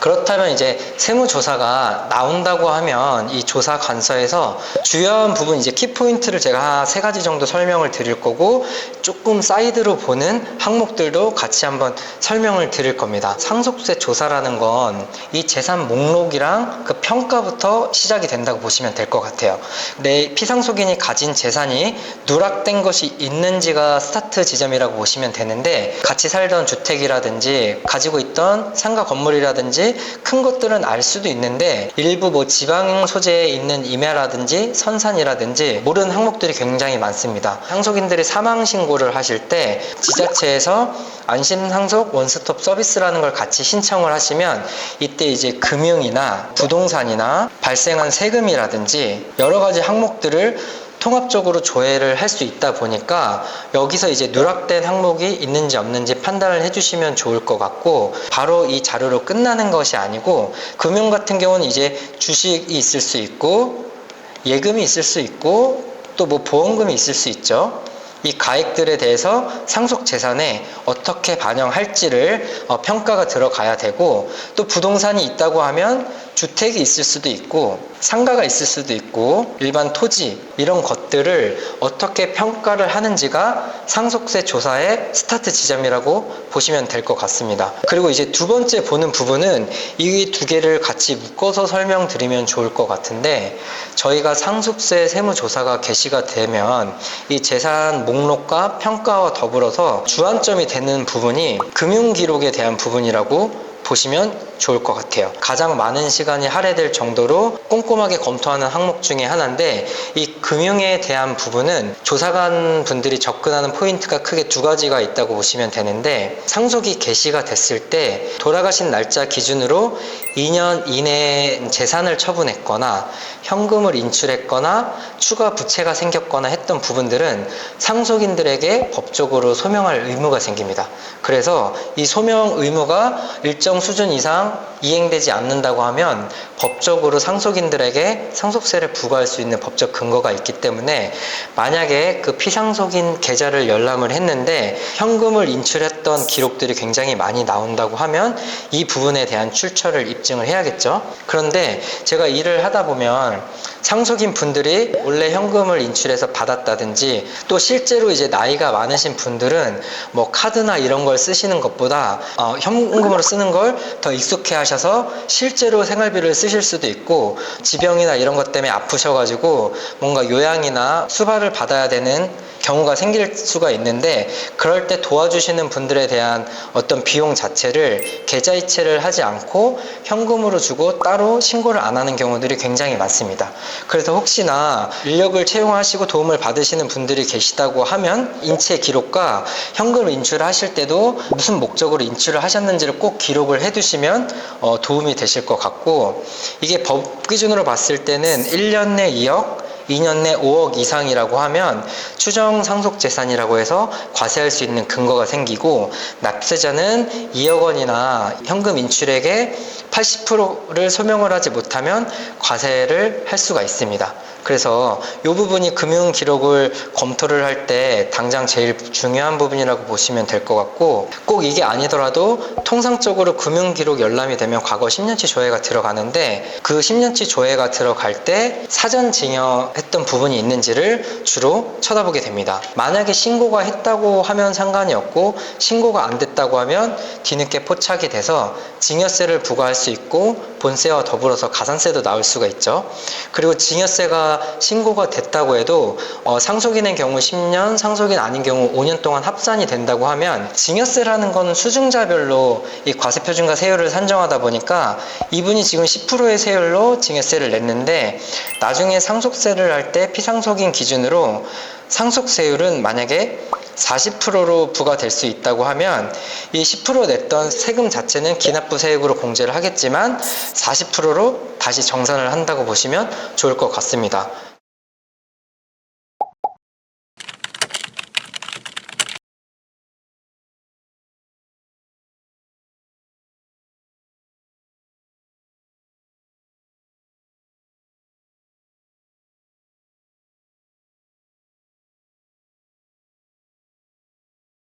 그렇다면 이제 세무조사가 나온다고 하면 이 조사 관서에서 주요한 부분 이제 키포인트를 제가 3가지 정도 설명을 드릴 거고, 조금 사이드로 보는 항목들도 같이 한번 설명을 드릴 겁니다. 상속세 조사라는 건 이 재산 목록이랑 그 평가부터 시작이 된다고 보시면 될 것 같아요. 내 피상속인이 가진 재산이 누락된 것이 있는지가 스타트 지점이라고 보시면 되는데, 같이 살던 주택이라든지 가지고 있던 상가 건물이라든지 큰 것들은 알 수도 있는데, 일부 뭐 지방 소재에 있는 임야라든지 선산이라든지 모르는 항목들이 굉장히 많습니다. 상속인들이 사망 신고를 하실 때 지자체에서 안심상속 원스톱 서비스라는 걸 같이 신청을 하시면, 이때 이제 금융이나 부동산이나 발생한 세금이라든지 여러 가지 항목들을 통합적으로 조회를 할 수 있다 보니까 여기서 이제 누락된 항목이 있는지 없는지 판단을 해주시면 좋을 것 같고, 바로 이 자료로 끝나는 것이 아니고, 금융 같은 경우는 이제 주식이 있을 수 있고 예금이 있을 수 있고 또 뭐 보험금이 있을 수 있죠. 이 가액들에 대해서 상속 재산에 어떻게 반영할지를 평가가 들어가야 되고, 또 부동산이 있다고 하면 주택이 있을 수도 있고 상가가 있을 수도 있고 일반 토지, 이런 것들을 어떻게 평가를 하는지가 상속세 조사의 스타트 지점이라고 보시면 될 것 같습니다. 그리고 이제 두 번째 보는 부분은 이 두 개를 같이 묶어서 설명드리면 좋을 것 같은데, 저희가 상속세 세무조사가 개시가 되면 이 재산 목록과 평가와 더불어서 주안점이 되는 부분이 금융기록에 대한 부분이라고 보시면 좋을 것 같아요. 가장 많은 시간이 할애될 정도로 꼼꼼하게 검토하는 항목 중에 하나인데, 이 금융에 대한 부분은 조사관 분들이 접근하는 포인트가 크게 2가지가 있다고 보시면 되는데, 상속이 개시가 됐을 때 돌아가신 날짜 기준으로 2년 이내에 재산을 처분했거나 현금을 인출했거나 추가 부채가 생겼거나 했던 부분들은 상속인들에게 법적으로 소명할 의무가 생깁니다. 그래서 이 소명 의무가 일정 수준 이상 이행되지 않는다고 하면 법적으로 상속인들에게 상속세를 부과할 수 있는 법적 근거가 있기 때문에, 만약에 그 피상속인 계좌를 열람을 했는데 현금을 인출했던 기록들이 굉장히 많이 나온다고 하면 이 부분에 대한 출처를 입증을 해야겠죠. 그런데 제가 일을 하다 보면 상속인 분들이 원래 현금을 인출해서 받았다든지, 또 실제로 이제 나이가 많으신 분들은 뭐 카드나 이런 걸 쓰시는 것보다 현금으로 쓰는 걸 더 익숙해 하셔서 실제로 생활비를 쓰실 수도 있고, 지병이나 이런 것 때문에 아프셔가지고 뭔가 요양이나 수발을 받아야 되는 경우가 생길 수가 있는데, 그럴 때 도와주시는 분들에 대한 어떤 비용 자체를 계좌이체를 하지 않고 현금으로 주고 따로 신고를 안 하는 경우들이 굉장히 많습니다. 그래서 혹시나 인력을 채용하시고 도움을 받으시는 분들이 계시다고 하면 인체 기록과 현금을 인출하실 때도 무슨 목적으로 인출을 하셨는지를 꼭 기록을 해두시면 도움이 되실 것 같고, 이게 법 기준으로 봤을 때는 1년 내 2억, 2년 내 5억 이상이라고 하면 추정 상속 재산이라고 해서 과세할 수 있는 근거가 생기고, 납세자는 2억 원이나 현금 인출액의 80%를 소명을 하지 못하면 과세를 할 수가 있습니다. 그래서 이 부분이 금융 기록을 검토를 할 때 당장 제일 중요한 부분이라고 보시면 될 것 같고, 꼭 이게 아니더라도 통상적으로 금융 기록 열람이 되면 과거 10년치 조회가 들어가는데, 그 10년치 조회가 들어갈 때 사전 증여했던 부분이 있는지를 주로 쳐다보게 됩니다. 만약에 신고가 했다고 하면 상관이 없고, 신고가 안 됐다고 하면 뒤늦게 포착이 돼서 증여세를 부과할 수 있고 본세와 더불어서 가산세도 나올 수가 있죠. 그리고 증여세가 신고가 됐다고 해도 상속인의 경우 10년, 상속인 아닌 경우 5년 동안 합산이 된다고 하면, 증여세라는 건 수증자별로 이 과세표준과 세율을 산정하다 보니까 이분이 지금 10%의 세율로 증여세를 냈는데, 나중에 상속세를 할 때 피상속인 기준으로 상속세율은 만약에 40%로 부과될 수 있다고 하면, 이 10% 냈던 세금 자체는 기납부 세액으로 공제를 하겠지만 40%로 다시 정산을 한다고 보시면 좋을 것 같습니다.